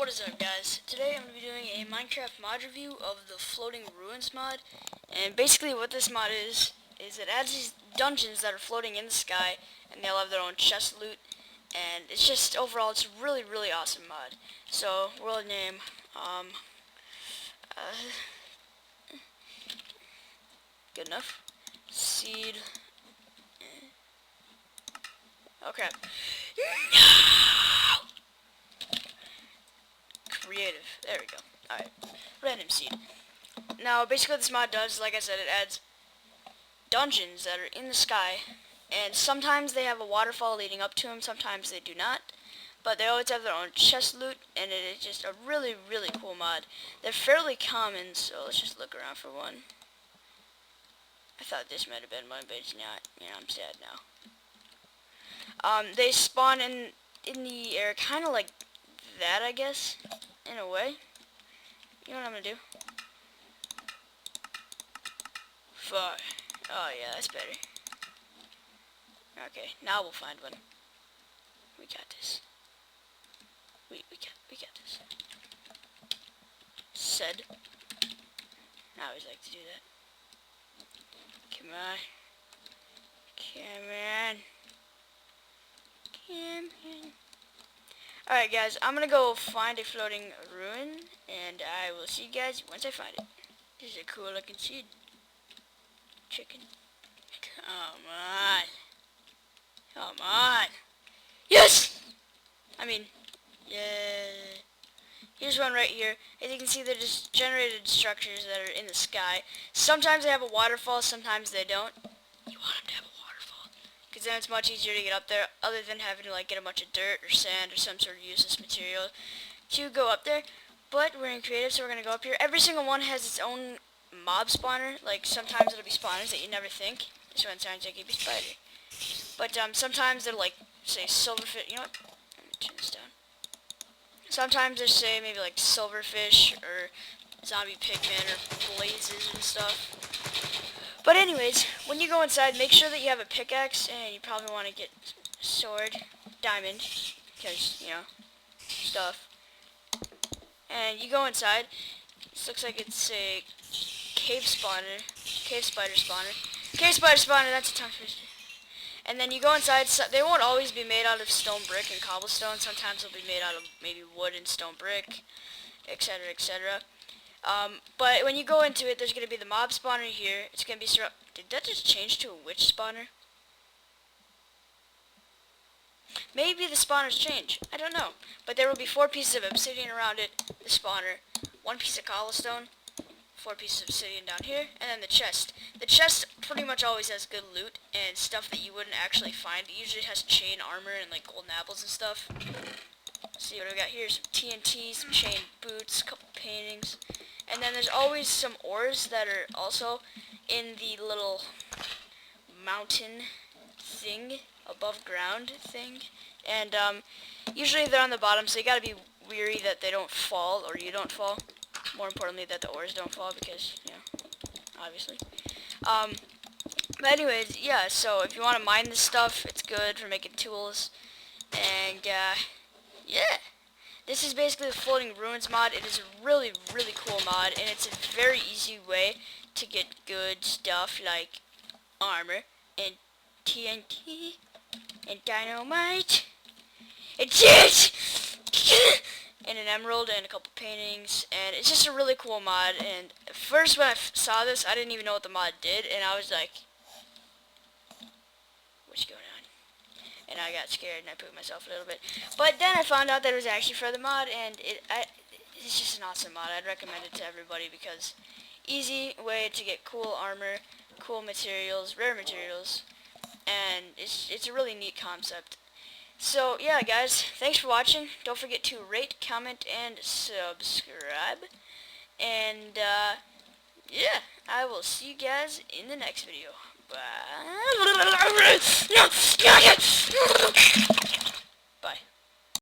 What is up, guys? Today I'm going to be doing a Minecraft mod review of the Floating Ruins mod. And basically what this mod is it adds these dungeons that are floating in the sky, and they'll have their own chest loot. And it's just, overall, it's a really, really awesome mod. So, world name, good enough. Seed. Okay. Creative. There we go. Alright. Random seed. Now, basically what this mod does, like I said, it adds dungeons that are in the sky, and sometimes they have a waterfall leading up to them, sometimes they do not, but they always have their own chest loot, and it is just a really, really cool mod. They're fairly common, so let's just look around for one. I thought this might have been one, but it's not. Yeah, I'm sad now. They spawn in the air, kind of like that, I guess, in a way. You know what I'm gonna do? Fire. Oh yeah, that's better. Okay, now we'll find one. We got this. We got this. Said. I always like to do that. Come on. Come on. Come on. Alright guys, I'm gonna go find a floating ruin, and I will see you guys once I find it. This is a cool looking seed. Chicken. Come on. Come on. Yes! I mean, yeah. Here's one right here. As you can see, they're just generated structures that are in the sky. Sometimes they have a waterfall, sometimes they don't. You want them to have a waterfall, because then it's much easier to get up there, other than having to like get a bunch of dirt or sand or some sort of useless material to go up there. But we're in creative, so we're going to go up here. Every single one has its own mob spawner. Like, sometimes it'll be spawners that you never think. This one sounds like it'd be spider. But sometimes they're like, say, silverfish. You know what? Let me turn this down. Sometimes there's, say, maybe like silverfish or zombie pigmen or blazes and stuff. But anyways, when you go inside, make sure that you have a pickaxe, and you probably want to get a sword, diamond, because, you know, stuff. And you go inside. This looks like it's a cave spawner, cave spider spawner. Cave spider spawner, that's a tongue twister. And then you go inside. So they won't always be made out of stone brick and cobblestone. Sometimes they'll be made out of maybe wood and stone brick, etc., etc. But when you go into it, there's going to be the mob spawner here. It's going to be Did that just change to a witch spawner? Maybe the spawners change. I don't know. But there will be 4 pieces of obsidian around it, the spawner, 1 piece of cobblestone, 4 pieces of obsidian down here, and then the chest. The chest pretty much always has good loot and stuff that you wouldn't actually find. It usually has chain armor and like golden apples and stuff. Let's see what we got here. Some TNT, some chain boots, a couple paintings. And then there's always some ores that are also in the little mountain thing, above ground thing. And usually they're on the bottom, so you gotta be weary that they don't fall, or you don't fall. More importantly, that the ores don't fall, because, you know, obviously. But anyways, yeah, so if you want to mine this stuff, it's good for making tools. And, yeah. This is basically the Floating Ruins mod. It is a really, really cool mod, and it's a very easy way to get good stuff like armor and TNT and dynamite and shit and an emerald and a couple paintings, and it's just a really cool mod. And at first when I saw this, I didn't even know what the mod did, and I was like, what's going on? And I got scared and I pooped myself a little bit. But then I found out that it was actually for the mod, and it's just an awesome mod. I'd recommend it to everybody because easy way to get cool armor, cool materials, rare materials, and it's a really neat concept. So yeah guys, thanks for watching. Don't forget to rate, comment, and subscribe. And yeah, I will see you guys in the next video. Bye. Bye.